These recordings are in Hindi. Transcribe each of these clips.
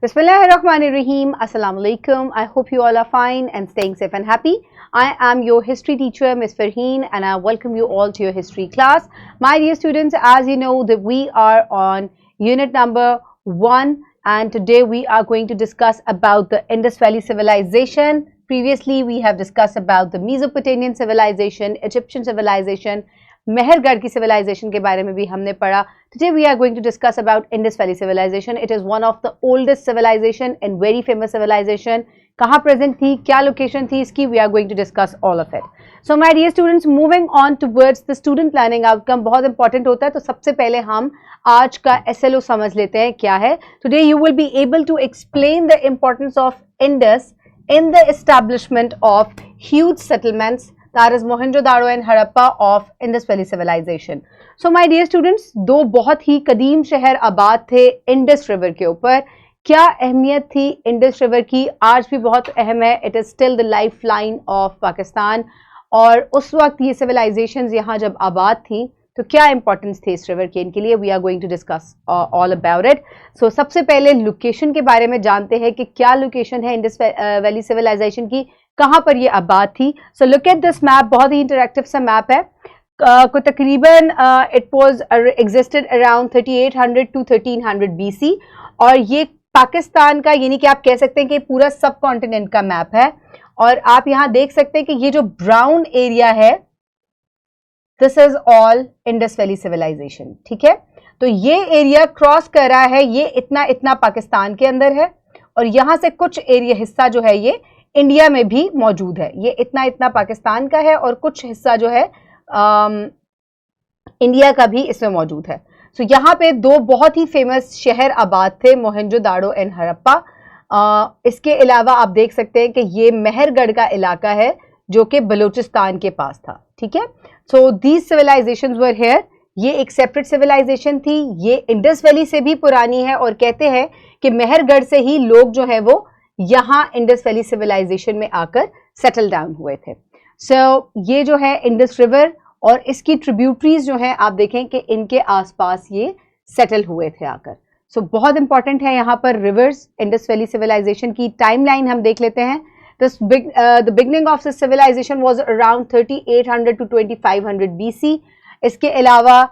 Bismillahirrahmanirrahim. Assalamu alaikum. I hope you all are fine and staying safe and happy. I am your history teacher, Ms. Farheen, and I welcome you all to your history class. My dear students, as you know that we are on unit number 1, and today we are going to discuss about the Indus Valley civilization. Previously, we have discussed about the Mesopotamian civilization, Egyptian civilization, Mehrgarh की civilization के बारे में भी हमने पढ़ा. Today we are going to discuss about Indus Valley civilization. It is one of the oldest civilization and very famous civilization. कहाँ present थी, क्या location थी इसकी, we are going to discuss all of it. So my dear students, moving on towards the student learning outcome, बहुत important होता है. तो सबसे पहले हम आज का SLO समझ लेते हैं क्या है. Today you will be able to explain the importance of Indus in the establishment of huge settlements, that is Mohenjo-daro and Harappa of Indus Valley civilization. So my dear students, दो बहुत ही कदीम शहर आबाद थे इंडस रिवर के ऊपर. क्या अहमियत थी इंडस रिवर की, आज भी बहुत अहम है. It is still the life line of Pakistan. और उस वक्त ये सिविलाइजेशंस यहाँ जब आबाद थी तो क्या इंपॉर्टेंस थे इस रिवर के, इनके लिए we are going to discuss all about it. So सबसे पहले लोकेशन के बारे में जानते हैं कि क्या लोकेशन है इंडस वैली सिविलाइजेशन की, कहाँ पर ये आबाद थी. So look at this map, बहुत ही इंटरेक्टिव सा मैप है. को तकरीबन it was existed around 3800 to 1300 BC, और ये पाकिस्तान का, यानी कि आप कह सकते हैं कि पूरा सब कॉन्टिनेंट का मैप है. और आप यहाँ देख सकते हैं कि ये जो ब्राउन एरिया है, this is all Indus valley civilization. ठीक है, तो ये एरिया क्रॉस कर रहा है, ये इतना इतना पाकिस्तान के अंदर है, और यहाँ से कुछ एरिया हिस्सा जो है ये इंडिया में भी मौजूद है. ये इतना इतना पाकिस्तान का है और कुछ हिस्सा जो है इंडिया का भी इसमें मौजूद है. सो यहाँ पे दो बहुत ही फेमस शहर आबाद थे, मोहनजोदाड़ो एंड हड़प्पा. इसके अलावा आप देख सकते हैं कि ये मेहरगढ़ का इलाका है जो कि बलूचिस्तान के पास था. ठीक है, so these civilizations were here. ये एक सेपरेट सिविलाइजेशन थी, ये इंडस वैली से भी पुरानी है, और कहते हैं कि मेहरगढ़ से ही लोग जो है वो यहाँ इंडस वैली सिविलाइजेशन में आकर सेटल डाउन हुए थे. सो ये जो है इंडस रिवर और इसकी ट्रिब्यूटरीज जो हैं, आप देखें कि इनके आसपास ये सेटल हुए थे आकर. सो बहुत इंपॉर्टेंट है यहाँ पर रिवर्स. इंडस वैली सिविलाइजेशन की टाइमलाइन हम देख लेते हैं. The beginning of this civilization was around 3800 to 2500 BC. इसके अलावा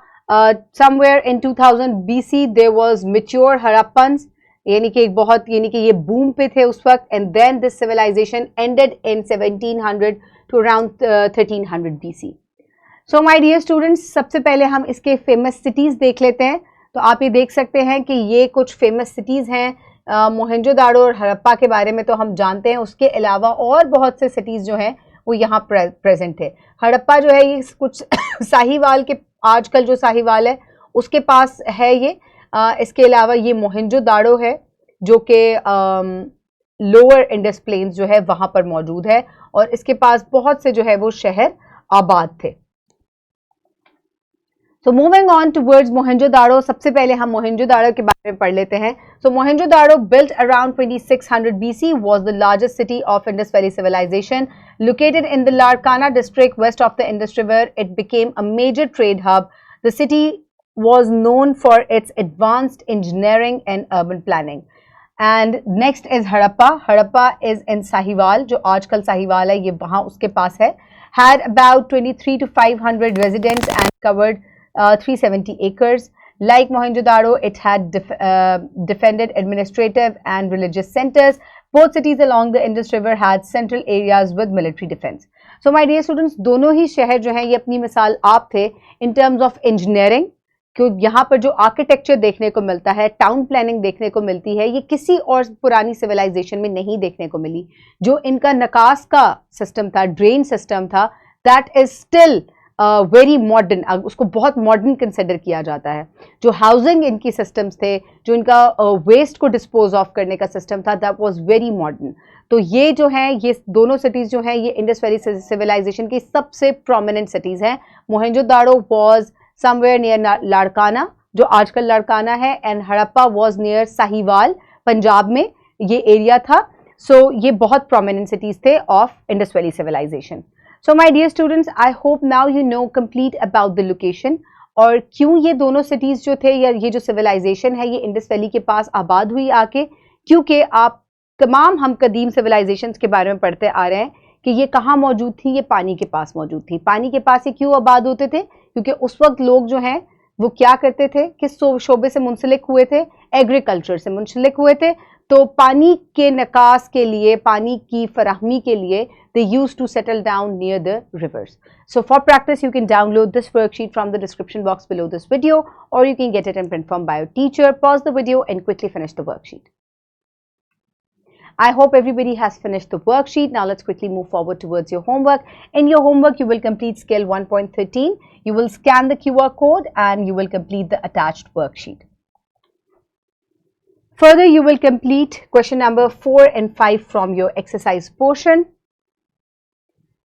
somewhere in 2000 BC there was mature Harappans, यानी कि एक बहुत, यानी कि ये बूम पे थे उस वक्त. And then this civilization ended in 1700 to around 1300 BC. So my dear students, सबसे पहले हम इसके फेमस सिटीज़ देख लेते हैं. तो आप ये देख सकते हैं कि ये कुछ फेमस सिटीज़ हैं. मोहनजोदाड़ो और हड़प्पा के बारे में तो हम जानते हैं, उसके अलावा और बहुत से सिटीज़ जो हैं वो यहाँ प्रेजेंट थे. हड़प्पा जो है ये कुछ साहिवाल के, आजकल जो साहिवाल है उसके पास है ये. इसके अलावा ये मोहनजोदाड़ो है जो कि लोअर इंडस प्लेन्स जो है वहाँ पर मौजूद है, और इसके पास बहुत से जो है वो शहर आबाद थे. So moving on towards Mohenjo-daro, सबसे पहले हम मोहनजोदाड़ो के बारे में पढ़ लेते हैं. So Mohenjo-daro, built around 2600 BC, was the largest city of Indus Valley civilization. Located in the Larkana district west of the Indus River, it became a major trade hub. The city was known for its advanced engineering and urban planning. And next is Harappa. Harappa is in Sahiwal, जो आजकल साहिवाल है, ये वहाँ उसके पास है. Had about 23 to 500 residents and covered 370 acres. Like Mohenjo-daro, it had defended administrative and religious centers. Both cities along the Indus River had central areas with military defense. So my dear students, दोनों ही शहर जो हैं ये अपनी मिसाल आप थे in terms of engineering, क्योंकि यहाँ पर जो आर्किटेक्चर देखने को मिलता है, टाउन प्लानिंग देखने को मिलती है, ये किसी और पुरानी सिविलाइजेशन में नहीं देखने को मिली. जो इनका नकास का सिस्टम था, ड्रेन सिस्टम था, that is still very modern, उसको बहुत मॉडर्न कंसिडर किया जाता है. जो हाउसिंग इनकी सिस्टम्स थे, जो इनका वेस्ट को डिस्पोज ऑफ करने का सिस्टम था, दैट वाज वेरी मॉडर्न. तो ये जो है, ये दोनों सिटीज़ जो हैं ये इंडस वैली सिविलाइजेशन की सबसे प्रोमिनेंट सिटीज़ हैं. Mohenjodaro was somewhere near Larkana, जो आजकल लाड़काना है, and Harappa was near Sahiwal, Punjab में ये एरिया था. सो ये बहुत प्रोमिनेंट सिटीज़ थे of Indus valley civilization. So my dear students, I hope now you know complete about the location और क्यों ये दोनों सिटीज़ जो थे या ये जो सिविलाइजेशन है ये इंडस वैली के पास आबाद हुई आके, क्योंकि आप तमाम हम कदीम सिविलाइजेशंस के बारे में पढ़ते आ रहे हैं कि ये कहाँ मौजूद थी, ये पानी के पास मौजूद थी। पानी के पास ये क्यों आबाद होते थे? क्योंकि उस वक्त लोग जो हैं वो क्या करते थे, किस शोबे से मुंसलिक हुए थे? एग्रीकल्चर से मुंसलिक हुए थे। तो पानी के निकास के लिए, पानी की फराहमी के लिए they used to settle down near the rivers. So for practice, you can download this worksheet from the description box below this video, or you can get it in print form by your teacher. Pause the video and quickly finish the worksheet. I hope everybody has finished the worksheet. Now let's quickly move forward towards your homework. In your homework, you will complete skill 1.13. You will scan the QR code and you will complete the attached worksheet. Further, you will complete question number 4 and 5 from your exercise portion.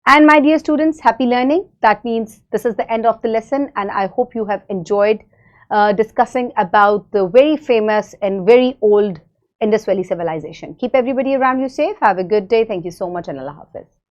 And my dear students, happy learning. That means this is the end of the lesson, and I hope you have enjoyed discussing about the very famous and very old Indus Valley civilization. Keep everybody around you safe. Have a good day. Thank you so much, and Allah Hafiz.